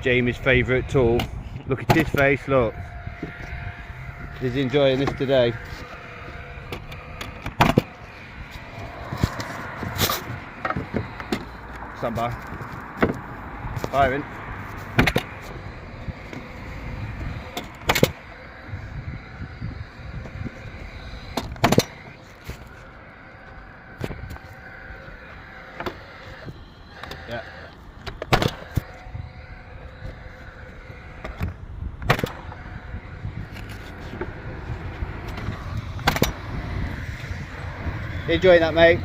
Jamie's favourite tool. Look at his face, look. He's enjoying this today. Stand by. Firing. Yeah. Enjoying that, mate?